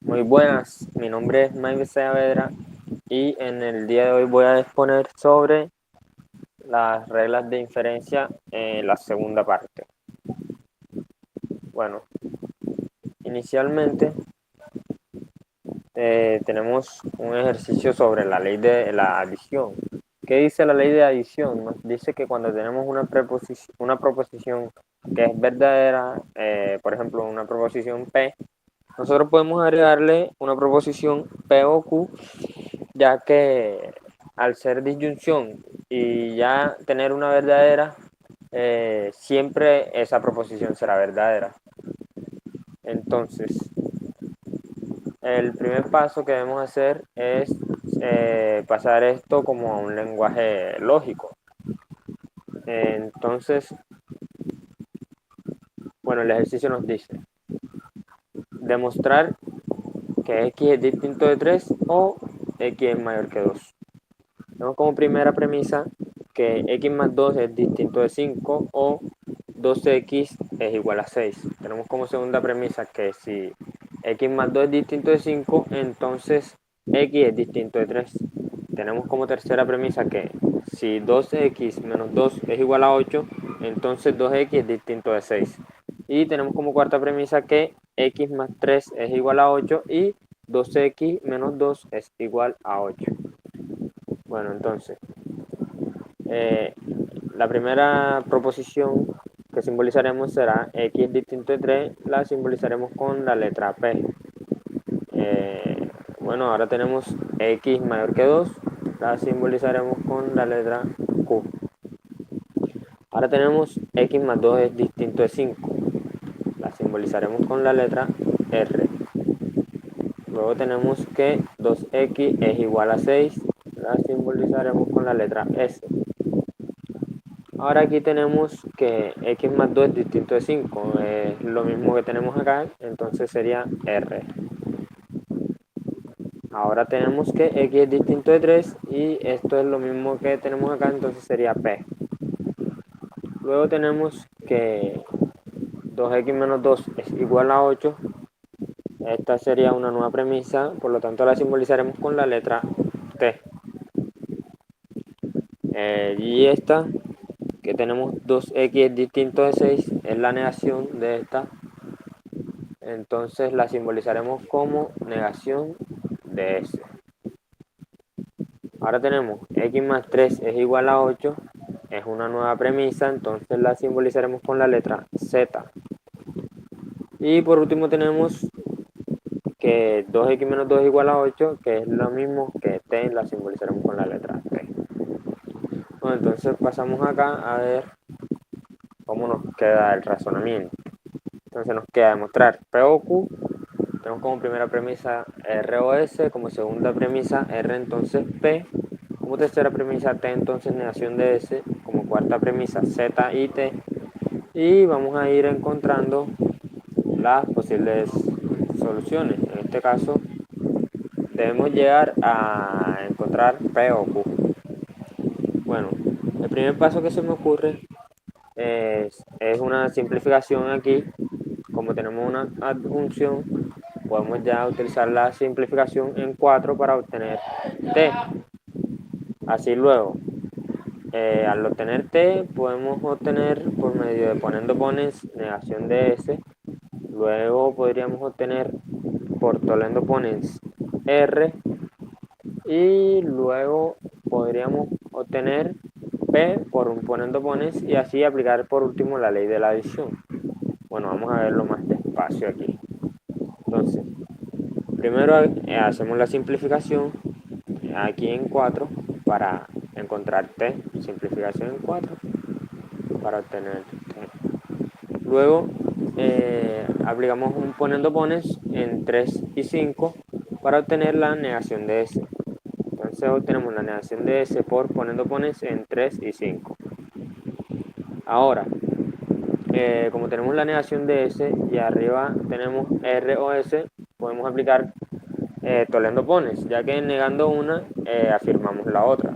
Muy buenas, mi nombre es Mike Saavedra y en el día de hoy voy a exponer sobre las reglas de inferencia en la segunda parte. Bueno, inicialmente tenemos un ejercicio sobre la ley de la adición. ¿Qué dice la ley de adición? Nos dice que cuando tenemos una proposición que es verdadera, por ejemplo, una proposición P, nosotros podemos agregarle una proposición P o Q, ya que al ser disyunción y ya tener una verdadera, siempre esa proposición será verdadera. Entonces, el primer paso que debemos hacer es pasar esto como a un lenguaje lógico. Entonces, bueno, el ejercicio nos dice demostrar que x es distinto de 3 o x es mayor que 2. Tenemos como primera premisa que x más 2 es distinto de 5 o 2x es igual a 6. Tenemos como segunda premisa que si x más 2 es distinto de 5, entonces x es distinto de 3. Tenemos como tercera premisa que si 2x menos 2 es igual a 8, entonces 2x es distinto de 6. Y tenemos como cuarta premisa que x más 3 es igual a 8 y 2x menos 2 es igual a 8. Bueno, entonces, eh, la primera proposición que simbolizaremos será x distinto de 3, la simbolizaremos con la letra P. Bueno, ahora tenemos x mayor que 2, la simbolizaremos con la letra Q. Ahora tenemos x más 2 es distinto de 5, la simbolizaremos con la letra R. Luego tenemos que 2x es igual a 6, la simbolizaremos con la letra S. Ahora aquí tenemos que x más 2 es distinto de 5, es lo mismo que tenemos acá, entonces sería R. Ahora tenemos que x es distinto de 3 y esto es lo mismo que tenemos acá, entonces sería P. Luego tenemos que 2x menos 2 es igual a 8, esta sería una nueva premisa, por lo tanto la simbolizaremos con la letra T. Y esta, que tenemos 2x es distinto de 6, es la negación de esta. Entonces la simbolizaremos como negación de S. Ahora tenemos x más 3 es igual a 8, es una nueva premisa, entonces la simbolizaremos con la letra Z. Y por último tenemos que 2x menos 2 es igual a 8, que es lo mismo que T, la simbolizaremos con la letra T. Bueno, entonces pasamos acá a ver cómo nos queda el razonamiento. Entonces nos queda demostrar P o Q. Tenemos como primera premisa R o S, como segunda premisa R entonces P, como tercera premisa T entonces negación de S, como cuarta premisa Z y T, y vamos a ir encontrando las posibles soluciones. En este caso debemos llegar a encontrar P o Q. Bueno, el primer paso que se me ocurre es una simplificación aquí. Como tenemos una adjunción, podemos ya utilizar la simplificación en 4 para obtener T. Así luego, al obtener T, podemos obtener por medio de poniendo pones negación de S. Luego podríamos obtener por tolendo pones R. Y luego podríamos obtener P por un poniendo pones y así aplicar por último la ley de la adición. Bueno, vamos a verlo más despacio aquí. Entonces, primero hacemos la simplificación aquí en 4 para encontrar T, simplificación en 4 para obtener T. Luego aplicamos un poniendo pones en 3 y 5 para obtener la negación de S. Entonces obtenemos la negación de S por poniendo pones en 3 y 5. Ahora, como tenemos la negación de S y arriba tenemos R o S, podemos aplicar tolendo pones, ya que negando una afirmamos la otra.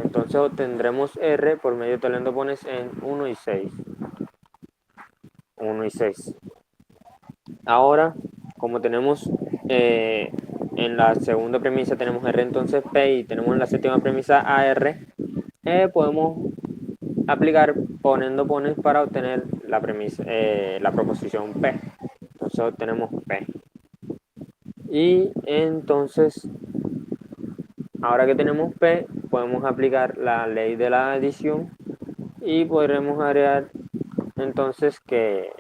Entonces obtendremos R por medio de tolendo pones en 1 y 6. 1 y 6. Ahora, como tenemos en la segunda premisa tenemos R entonces P y tenemos en la séptima premisa AR, podemos aplicar poniendo pones para obtener la premisa, la proposición P. Entonces obtenemos P. Y entonces, ahora que tenemos P, podemos aplicar la ley de la adición y podremos agregar entonces que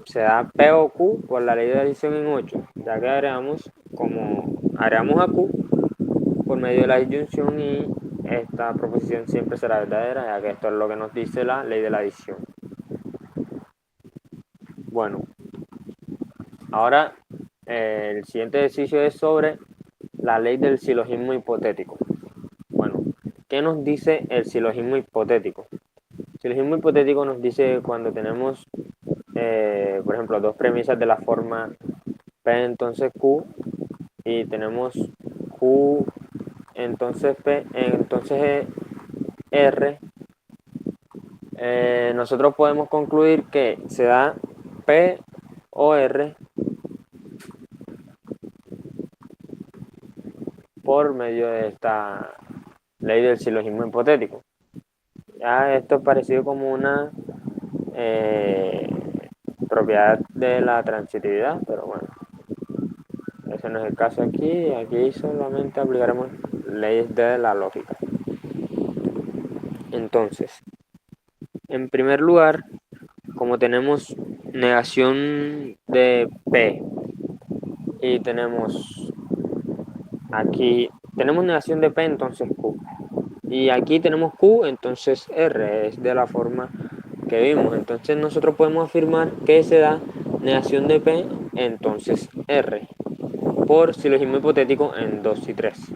se da P o Q por la ley de adición en 8, ya que agregamos a Q por medio de la disyunción y esta proposición siempre será verdadera, ya que esto es lo que nos dice la ley de la adición. Bueno, ahora el siguiente ejercicio es sobre la ley del silogismo hipotético. Bueno, ¿qué nos dice el silogismo hipotético? El silogismo hipotético nos dice cuando tenemos, por ejemplo, dos premisas de la forma P entonces Q y tenemos Q entonces P entonces R, nosotros podemos concluir que se da P o R por medio de esta ley del silogismo hipotético. Ya esto es parecido como una eh, propiedad de la transitividad, pero bueno, ese no es el caso aquí. Aquí solamente aplicaremos leyes de la lógica. Entonces, en primer lugar, como tenemos negación de P y tenemos aquí, tenemos negación de P, entonces Q. Y aquí tenemos Q, entonces R, es de la forma que vimos. Entonces nosotros podemos afirmar que se da negación de P, entonces R, por silogismo hipotético en 2 y 3.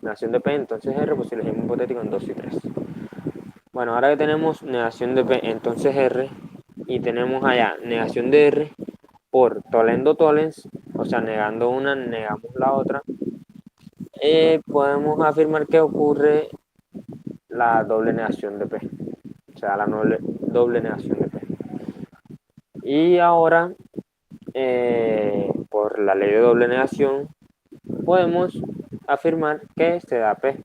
Negación de P, entonces R, por silogismo hipotético en 2 y 3. Bueno, ahora que tenemos negación de P, entonces R, y tenemos allá negación de R por tolendo tollens, o sea, negando una, negamos la otra, podemos afirmar que ocurre la doble negación de P, o sea, la doble negación de P. Y ahora, por la ley de doble negación, podemos afirmar que se da P.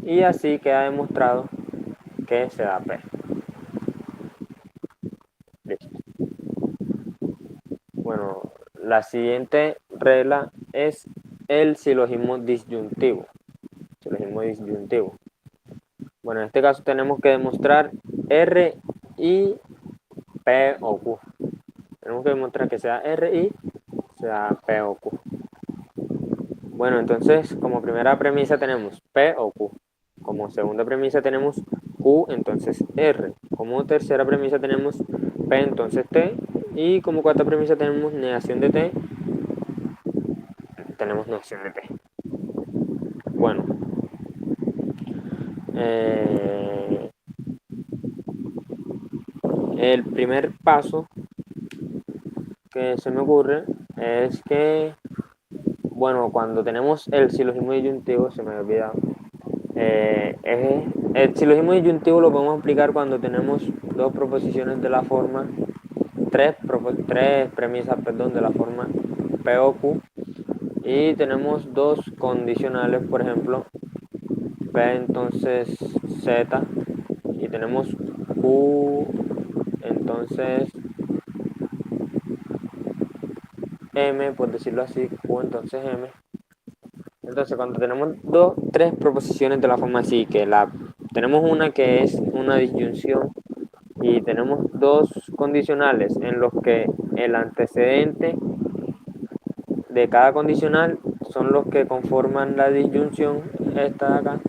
Y así queda demostrado que se da P. Listo. Bueno, la siguiente regla es el silogismo disyuntivo. Silogismo disyuntivo. Bueno, en este caso tenemos que demostrar R y P o Q. Tenemos que demostrar que sea R y sea P o Q. Bueno, entonces como primera premisa tenemos P o Q. Como segunda premisa tenemos Q, entonces R. Como tercera premisa tenemos P, entonces T. Y como cuarta premisa tenemos negación de T. Tenemos negación de T. Bueno, el primer paso que se me ocurre es que, bueno, cuando tenemos el silogismo disyuntivo, se me había olvidado, el silogismo disyuntivo lo podemos aplicar cuando tenemos dos proposiciones de la forma, tres premisas, perdón, de la forma P o Q, y tenemos dos condicionales, por ejemplo, P entonces Z, y tenemos Q entonces M, por decirlo así, Q entonces M. Entonces, cuando tenemos tres proposiciones de la forma así, tenemos una que es una disyunción y tenemos dos condicionales en los que el antecedente de cada condicional son los que conforman la disyunción, esta de acá.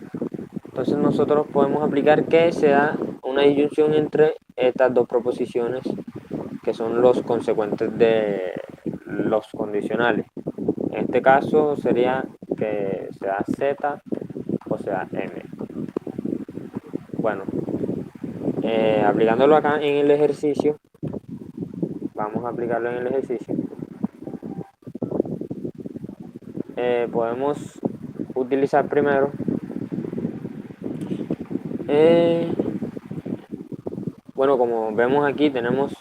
Entonces nosotros podemos aplicar que se da una disyunción entre estas dos proposiciones que son los consecuentes de los condicionales. En este caso sería que sea Z o sea M. Bueno, aplicándolo acá en el ejercicio, vamos a aplicarlo en el ejercicio, podemos utilizar primero bueno, como vemos aquí tenemos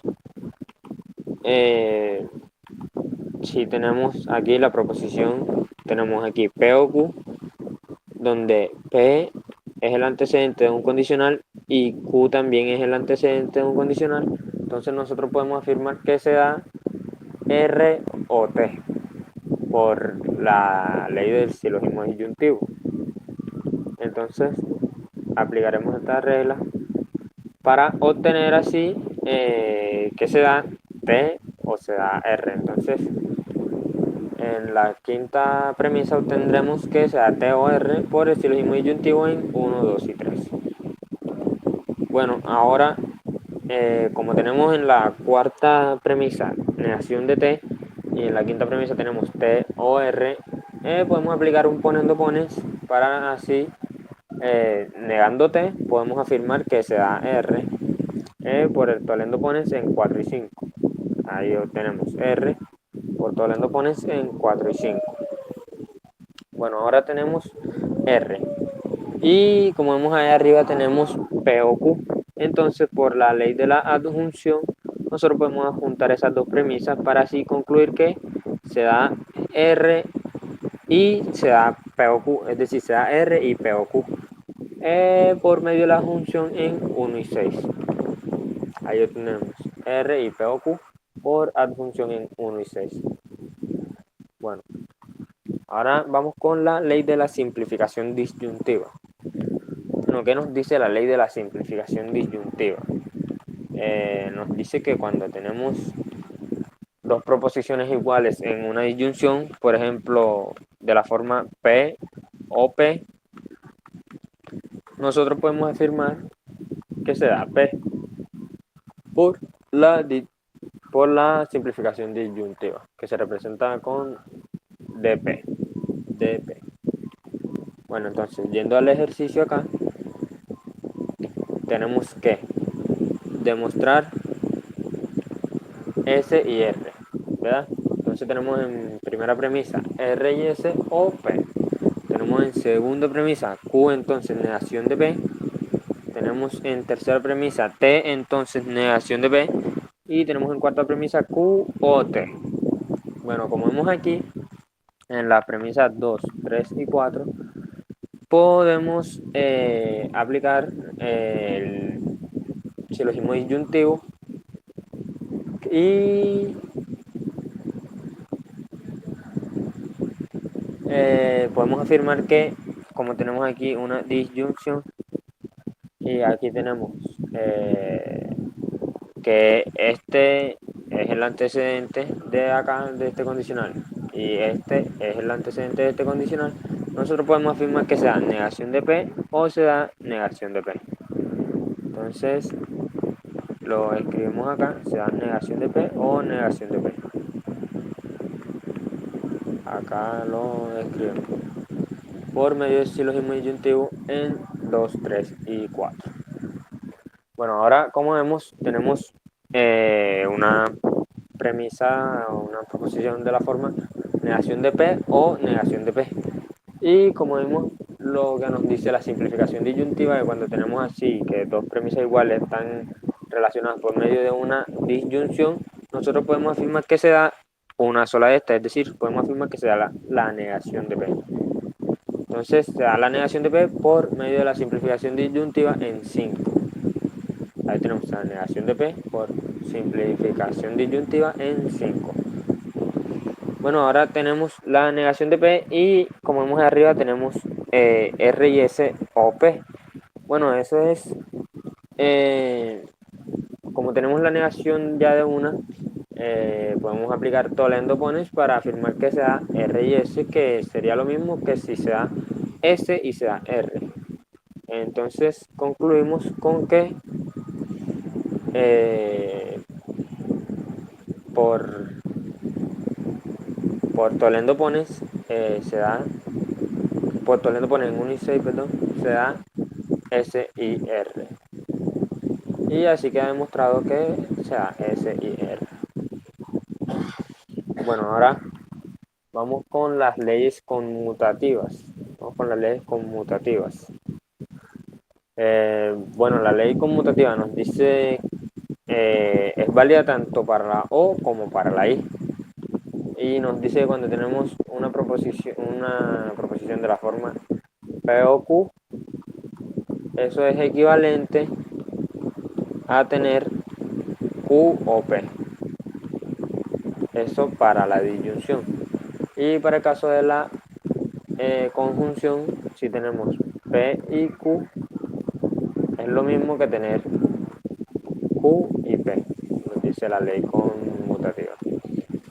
si tenemos aquí la proposición, tenemos aquí P o Q, donde P es el antecedente de un condicional y Q también es el antecedente de un condicional, entonces nosotros podemos afirmar que se da R o T por la ley del silogismo disyuntivo. Entonces aplicaremos esta regla para obtener así que se da T o se da R. Entonces en la quinta premisa obtendremos que se da T o R por el silogismo disyuntivo en 1, 2 y 3. Bueno, ahora como tenemos en la cuarta premisa negación de T y en la quinta premisa tenemos T o R, podemos aplicar un ponendo pones para así, negando T, podemos afirmar que se da R por el tolendo pones en 4 y 5. Ahí obtenemos R por tolendo pones en 4 y 5. Bueno, ahora tenemos R. Y como vemos ahí arriba tenemos P o Q. Entonces, por la ley de la adjunción, nosotros podemos adjuntar esas dos premisas para así concluir que se da R y se da P o Q, es decir, se da R y P o Q por medio de la adjunción en 1 y 6. Ahí tenemos R y P o Q por adjunción en 1 y 6. Bueno, ahora vamos con la ley de la simplificación disyuntiva. Bueno, ¿qué nos dice la ley de la simplificación disyuntiva? Nos dice que cuando tenemos dos proposiciones iguales en una disyunción, por ejemplo, de la forma P o P, nosotros podemos afirmar que se da P por la, por la simplificación disyuntiva, que se representa con dp. dp. Bueno, entonces, yendo al ejercicio acá, tenemos que demostrar S y R, ¿verdad? Entonces tenemos en primera premisa R y S o P. Tenemos en segunda premisa Q, entonces negación de P. Tenemos en tercera premisa T, entonces negación de P. Y tenemos en cuarta premisa Q o T. Bueno, como vemos aquí, en la premisa 2, 3 y 4, podemos aplicar el silogismo disyuntivo y podemos afirmar que, como tenemos aquí una disyunción y aquí tenemos que este es el antecedente de acá, de este condicional, y este es el antecedente de este condicional, nosotros podemos afirmar que se da negación de P o se da negación de P. Entonces lo escribimos acá, se da negación de P o negación de P. Acá lo escribimos por medio del silogismo disyuntivo en 2, 3 y 4. Bueno, ahora como vemos tenemos una premisa o una proposición de la forma negación de P o negación de P. Y como vemos, lo que nos dice la simplificación disyuntiva es cuando tenemos así que dos premisas iguales están relacionadas por medio de una disyunción, nosotros podemos afirmar que se da una sola de estas, es decir, podemos afirmar que se da la negación de P. Entonces se da la negación de P por medio de la simplificación disyuntiva en 5. Ahí tenemos la negación de P por simplificación disyuntiva en 5. Bueno, ahora tenemos la negación de P y como vemos arriba tenemos R y S o P. Bueno, eso es, como tenemos la negación ya de una, podemos aplicar tolendo pones para afirmar que se da R y S, que sería lo mismo que si se da S y se da R. Entonces concluimos con que por tolendo pones se da, por tolendo pones en 1 y 6, perdón, se da S y R. Y así queda demostrado que se da S y R. Bueno, ahora vamos con las leyes conmutativas. Vamos con las leyes conmutativas. Bueno, la ley conmutativa nos dice es válida tanto para la O como para la I. y nos dice que cuando tenemos una proposición de la forma P o Q, eso es equivalente a tener Q o P. Eso para la disyunción. Y para el caso de la conjunción, si tenemos P y Q, es lo mismo que tener Q y P, nos dice la ley conmutativa.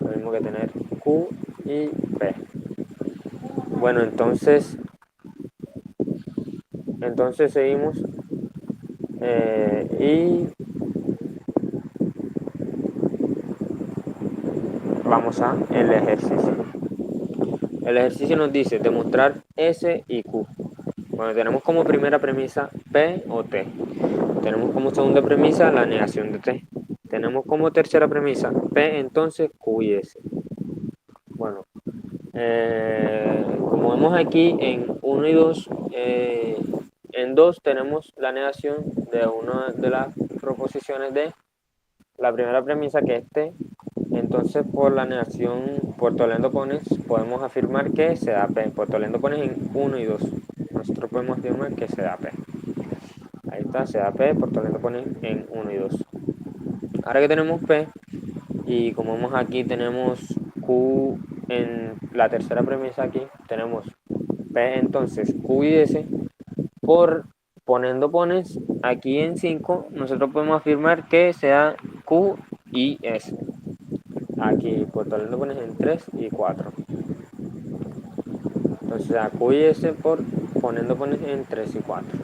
Lo mismo que tener Q y P. Bueno, entonces seguimos y vamos a el ejercicio. El ejercicio nos dice demostrar S y Q. Bueno, tenemos como primera premisa P o T. Tenemos como segunda premisa la negación de T. Tenemos como tercera premisa P, entonces Q y S. Bueno, como vemos aquí en 1 y 2, en 2 tenemos la negación de una de las proposiciones de la primera premisa que es T. Entonces, por la negación por Toledo Pones, podemos afirmar que se da P. Por Toledo Pones en 1 y 2. Nosotros podemos afirmar que se da P. Ahí está, se da P por Toledo Pones en 1 y 2. Ahora que tenemos P, y como vemos aquí, tenemos Q en la tercera premisa aquí, tenemos P, entonces Q y S. Por poniendo pones aquí en 5, nosotros podemos afirmar que sea Q y S. Aquí por totalmente pones en 3 y 4. Entonces a Q y S por poniendo pones en 3 y 4.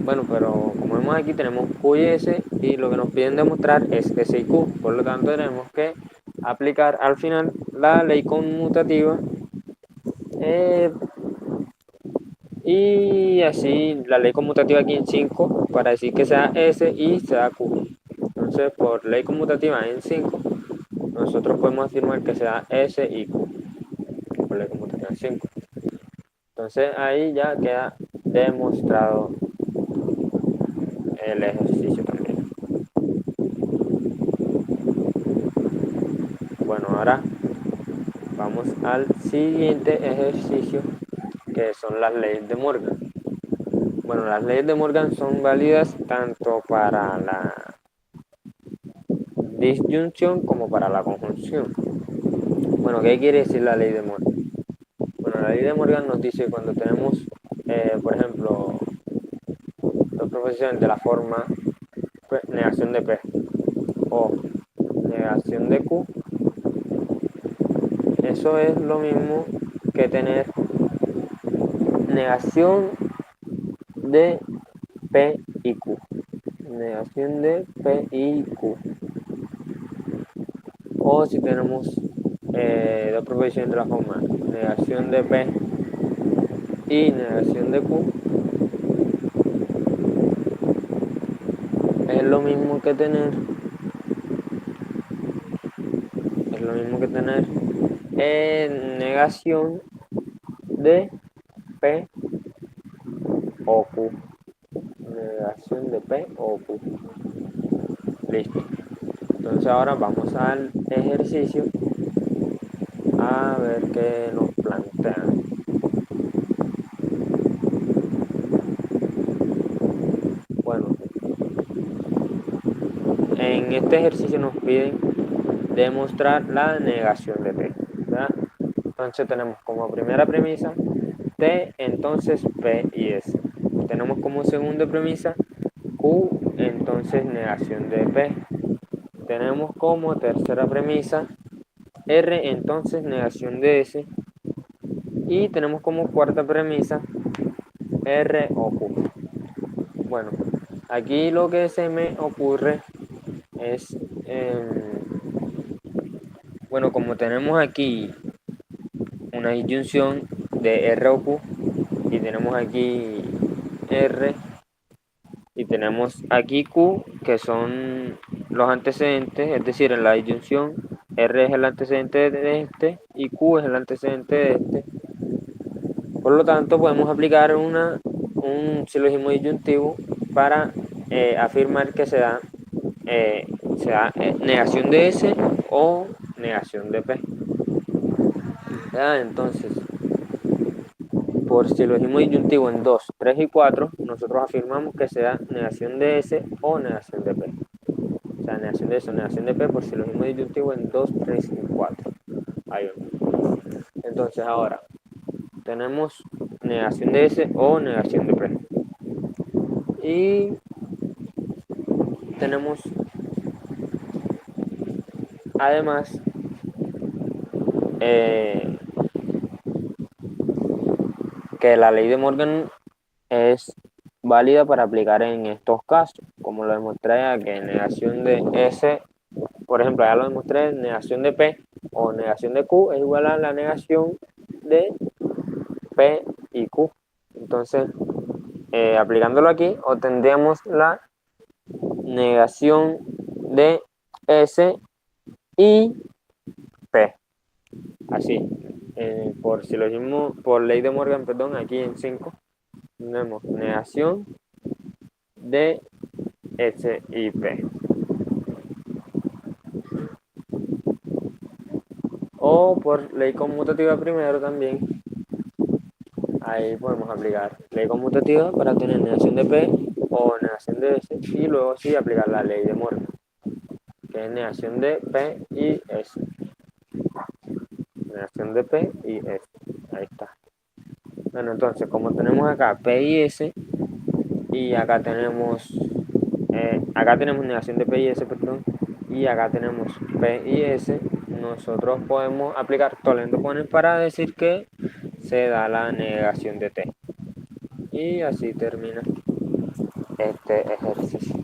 Bueno, pero como vemos aquí tenemos Q y S y lo que nos piden demostrar es S y Q. Por lo tanto tenemos que aplicar al final la ley conmutativa y así la ley conmutativa aquí en 5 para decir que sea S y sea Q. Entonces por ley conmutativa en 5 nosotros podemos afirmar que sea S y Q. Por ley conmutativa en 5. Entonces ahí ya queda demostrado el ejercicio también. Bueno, ahora vamos al siguiente ejercicio, que son las leyes de Morgan. Bueno, las leyes de Morgan son válidas tanto para la disyunción como para la conjunción. Bueno, ¿qué quiere decir la ley de Morgan? Bueno, la ley de Morgan nos dice que cuando tenemos, por ejemplo, dos proposiciones de la forma negación de P o negación de Q, eso es lo mismo que tener negación de P y Q. Negación de P y Q. O si tenemos dos proposiciones de la forma negación de P y negación de Q, es lo mismo que tener negación de P o Q. Negación de P o Q. Listo. Entonces ahora vamos al ejercicio a ver qué nos plantean. Bueno, en este ejercicio nos piden demostrar la negación de T, ¿verdad? Entonces tenemos como primera premisa T, entonces P y S. Tenemos como segunda premisa Q, entonces negación de P. Tenemos como tercera premisa R, entonces negación de S. Y tenemos como cuarta premisa R o Q. Bueno, aquí lo que se me ocurre es, bueno, como tenemos aquí una disyunción de R o Q y tenemos aquí R y tenemos aquí Q, que son los antecedentes, es decir, en la disyunción R es el antecedente de este y Q es el antecedente de este. Por lo tanto, podemos aplicar un silogismo disyuntivo para afirmar que se da negación de S o negación de P. Entonces, por silogismo disyuntivo en 2, 3 y 4, nosotros afirmamos que sea negación de S o negación de P. O sea, negación de S o negación de P por silogismo disyuntivo en 2, 3 y 4. Ahí va. Entonces, ahora tenemos negación de S o negación de P. Y tenemos además eh, que la ley de Morgan es válida para aplicar en estos casos, como lo demostré aquí, negación de S, por ejemplo, ya lo demostré, negación de P o negación de Q es igual a la negación de P y Q. Entonces, aplicándolo aquí, obtendríamos la negación de S y P. Así, por silogismo, por ley de Morgan, perdón, aquí en 5 tenemos negación de S y P. O por ley conmutativa primero también, ahí podemos aplicar ley conmutativa para tener negación de P o negación de S y luego sí aplicar la ley de Morgan, que es negación de P y S. Negación de P y S. Ahí está. Bueno, entonces, como tenemos acá P y S, y acá tenemos negación de P y S, perdón, y acá tenemos P y S, nosotros podemos aplicar Toledo-Pointer para decir que se da la negación de T. Y así termina este ejercicio.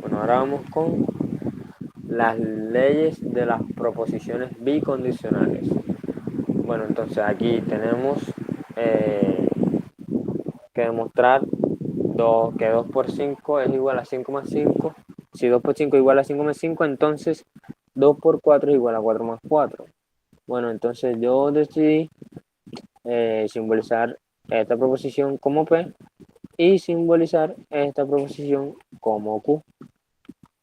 Bueno, ahora vamos con las leyes de las proposiciones bicondicionales. Bueno, entonces aquí tenemos que demostrar que 2 por 5 es igual a 5 más 5. Si 2 por 5 es igual a 5 más 5, entonces 2 por 4 es igual a 4 más 4. Bueno, entonces yo decidí simbolizar esta proposición como P y simbolizar esta proposición como Q.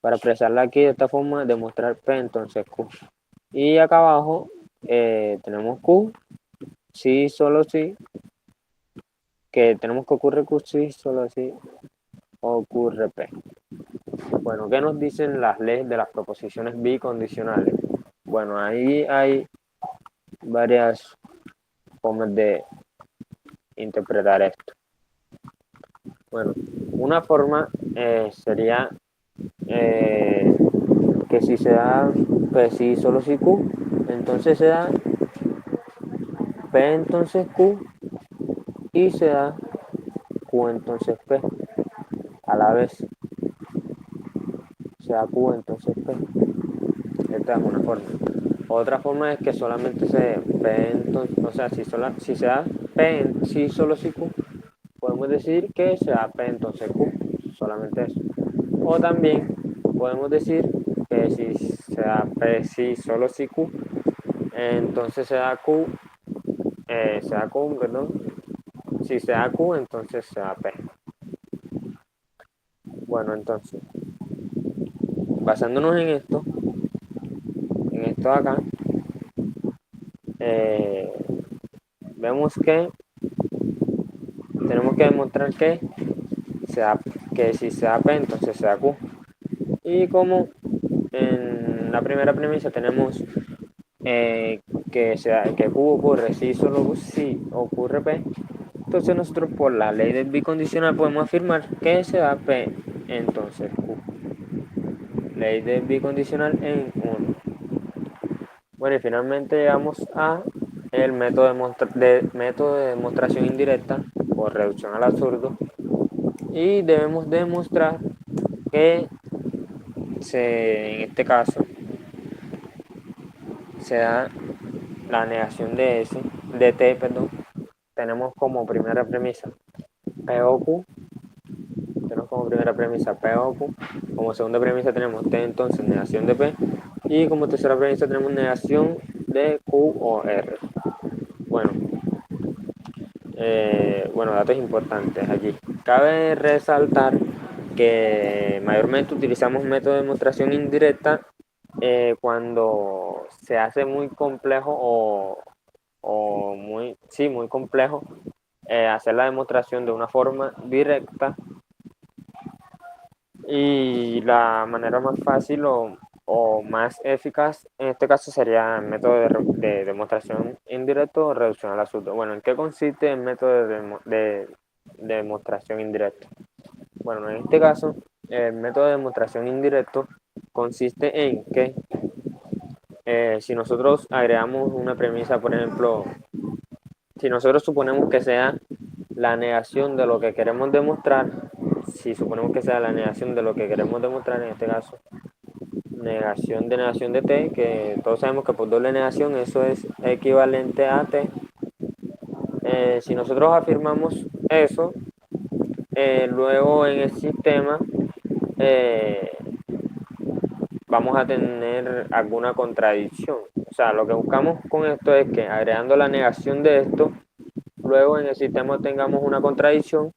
Para expresarla aquí de esta forma, demostrar P, entonces Q. Y acá abajo tenemos Q, sí, solo sí, que tenemos que ocurre Q, sí, solo sí, ocurre P. Bueno, ¿qué nos dicen las leyes de las proposiciones bicondicionales? Bueno, ahí hay varias formas de interpretar esto. Bueno, una forma sería que si se da P si solo si Q, entonces se da P entonces Q y se da Q entonces P a la vez. Se da Q entonces P. Esta es una forma. Otra forma es que solamente se P entonces, o sea, si se da P en sí solo si Q, podemos decir que se da P entonces Q, solamente eso. O también podemos decir que si se da P si solo si Q, entonces se da Q, perdón, si se da Q, entonces se da P. Bueno, entonces, basándonos en esto acá, eh, vemos que tenemos que demostrar que si se da P, entonces se da Q. Y como en la primera premisa tenemos que Q ocurre si solo si ocurre P, entonces nosotros por la ley del bicondicional podemos afirmar que se da P, entonces Q. Ley del bicondicional en 1. Bueno, y finalmente llegamos a el método de demostración indirecta por reducción al absurdo, y debemos demostrar que en este caso se da la negación de T, perdón. Tenemos como primera premisa P o Q, tenemos como primera premisa P o Q, como segunda premisa tenemos T, entonces negación de P, y como tercera premisa tenemos negación de Q o R. Bueno, datos importantes aquí. Cabe resaltar que mayormente utilizamos método de demostración indirecta cuando se hace muy complejo o muy, sí, muy complejo, hacer la demostración de una forma directa, y la manera más fácil o más eficaz en este caso sería el método de demostración indirecto o reducción al absurdo. Bueno, ¿en qué consiste el método de demostración indirecto? Bueno, en este caso, el método de demostración indirecto consiste en que si nosotros agregamos una premisa, por ejemplo, si nosotros suponemos que sea la negación de lo que queremos demostrar, si suponemos que sea la negación de lo que queremos demostrar, en este caso, negación de t, que todos sabemos que por doble negación eso es equivalente a t. Si nosotros afirmamos eso, luego en el sistema eh, vamos a tener alguna contradicción. O sea, lo que buscamos con esto es que agregando la negación de esto, luego en el sistema tengamos una contradicción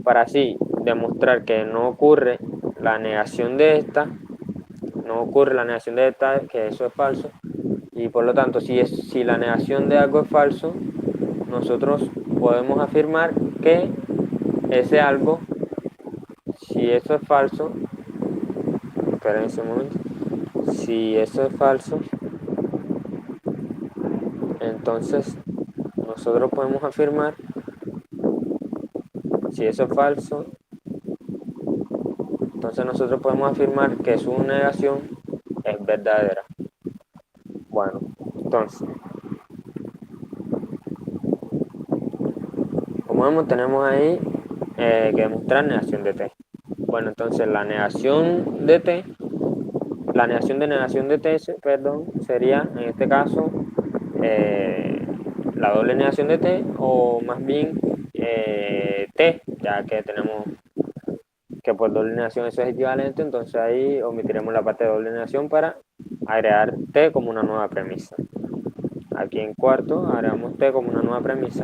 para así demostrar que no ocurre la negación de esta, que eso es falso, y por lo tanto si la negación de algo es falso, nosotros podemos afirmar que ese algo, si eso es falso, esperen ese momento, si eso es falso, entonces nosotros podemos afirmar, si eso es falso, entonces nosotros podemos afirmar que su negación es verdadera. Bueno, entonces, como vemos, tenemos ahí que demostrar negación de t. Bueno, entonces la negación de t, la negación de t, perdón, sería en este caso la doble negación de t, o más bien t, ya que tenemos que por doble negación eso es equivalente, entonces ahí omitiremos la parte de doble negación para agregar t como una nueva premisa. Aquí en cuarto agregamos t como una nueva premisa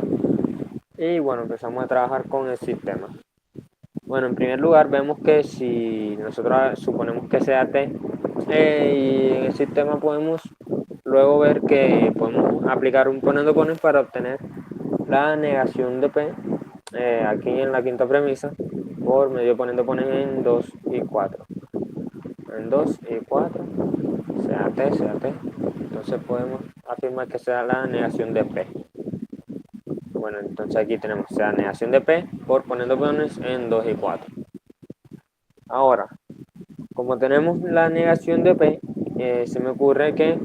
y bueno, empezamos a trabajar con el sistema. Bueno, en primer lugar vemos que si nosotros suponemos que sea t, y en el sistema podemos luego ver que podemos aplicar un poniendo pones para obtener la negación de p, aquí en la quinta premisa, por medio de poniendo pones en 2 y 4. En 2 y 4, sea t. Entonces podemos afirmar que sea la negación de p. Bueno, entonces aquí tenemos sea negación de p por poniendo pones en 2 y 4. Ahora, como tenemos la negación de p, se me ocurre que,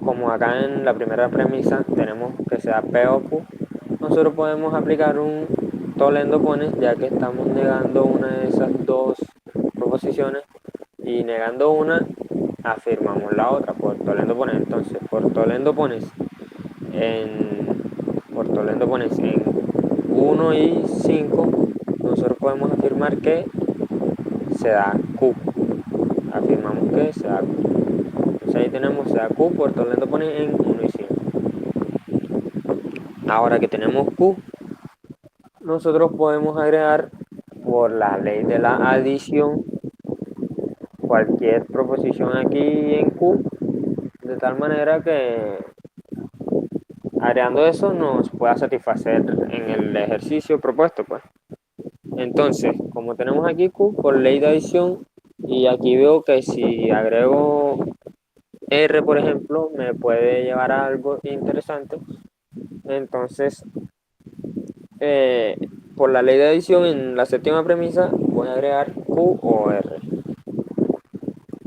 como acá en la primera premisa tenemos que sea p o q, nosotros podemos aplicar un tolendo pones, ya que estamos negando una de esas dos proposiciones, y negando una afirmamos la otra por tolendo pones. Entonces, por tolendo pones en 1 y 5, nosotros podemos afirmar que se da q. Afirmamos que se da q. Entonces ahí tenemos se da q por tolendo pones en 1 y 5. Ahora que tenemos q, nosotros podemos agregar por la ley de la adición cualquier proposición aquí en q, de tal manera que agregando eso nos pueda satisfacer en el ejercicio propuesto, pues. Entonces, como tenemos aquí q por ley de adición, y aquí veo que si agrego r, por ejemplo, me puede llevar a algo interesante. Entonces, por la ley de adición en la séptima premisa voy a agregar q o r.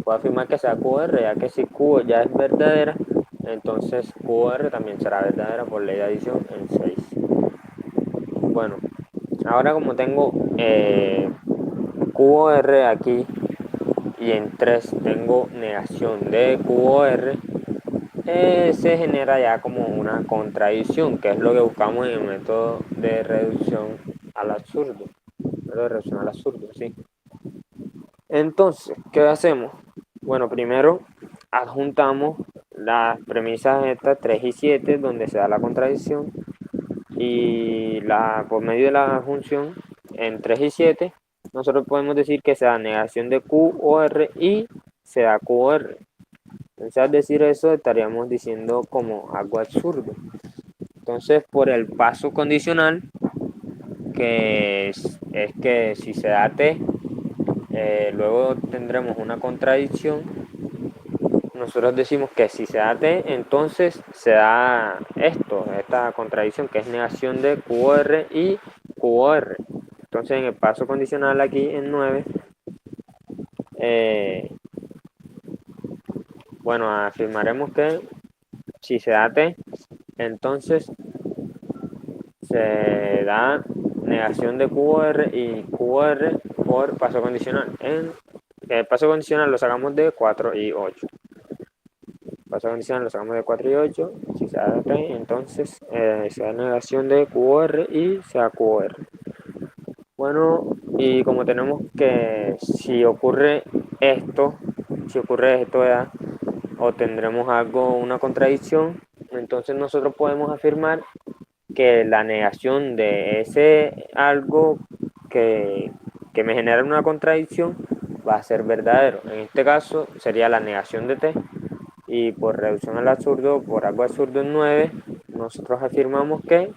Puedo afirmar que sea q o r, ya que si q ya es verdadera, entonces q o r también será verdadera por ley de adición en 6. Bueno, ahora como tengo q o r aquí y en 3 tengo negación de q o r, se genera ya como una contradicción, que es lo que buscamos en el método de reducción al absurdo. Método de reducción al absurdo, sí. Entonces, ¿qué hacemos? Bueno, primero adjuntamos las premisas estas 3 y 7, donde se da la contradicción, y por medio de la función en 3 y 7, nosotros podemos decir que se da negación de q o r y se da q o r. Entonces, al decir eso, estaríamos diciendo como algo absurdo. Entonces, por el paso condicional, es que si se da T, luego tendremos una contradicción. Nosotros decimos que si se da T, entonces se da esta contradicción, que es negación de QR y QR. Entonces, en el paso condicional aquí en 9, eh, bueno, afirmaremos que si se da T, entonces se da negación de QR y QR por paso condicional. El paso condicional lo sacamos de 4 y 8. Paso condicional lo sacamos de 4 y 8. Si se da T, entonces se da negación de QR y se da QR. Bueno, y como tenemos que si ocurre esto, ya, o tendremos algo, una contradicción, entonces nosotros podemos afirmar que la negación de ese algo que, que me genera una contradicción va a ser verdadero. En este caso sería la negación de t, y por reducción al absurdo, por algo absurdo en 9, nosotros afirmamos que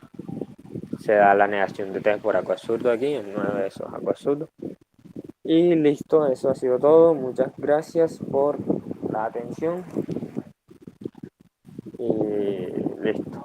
se da la negación de t por algo absurdo aquí, en 9 eso es algo absurdo. Y listo, eso ha sido todo. Muchas gracias por la atención y listo.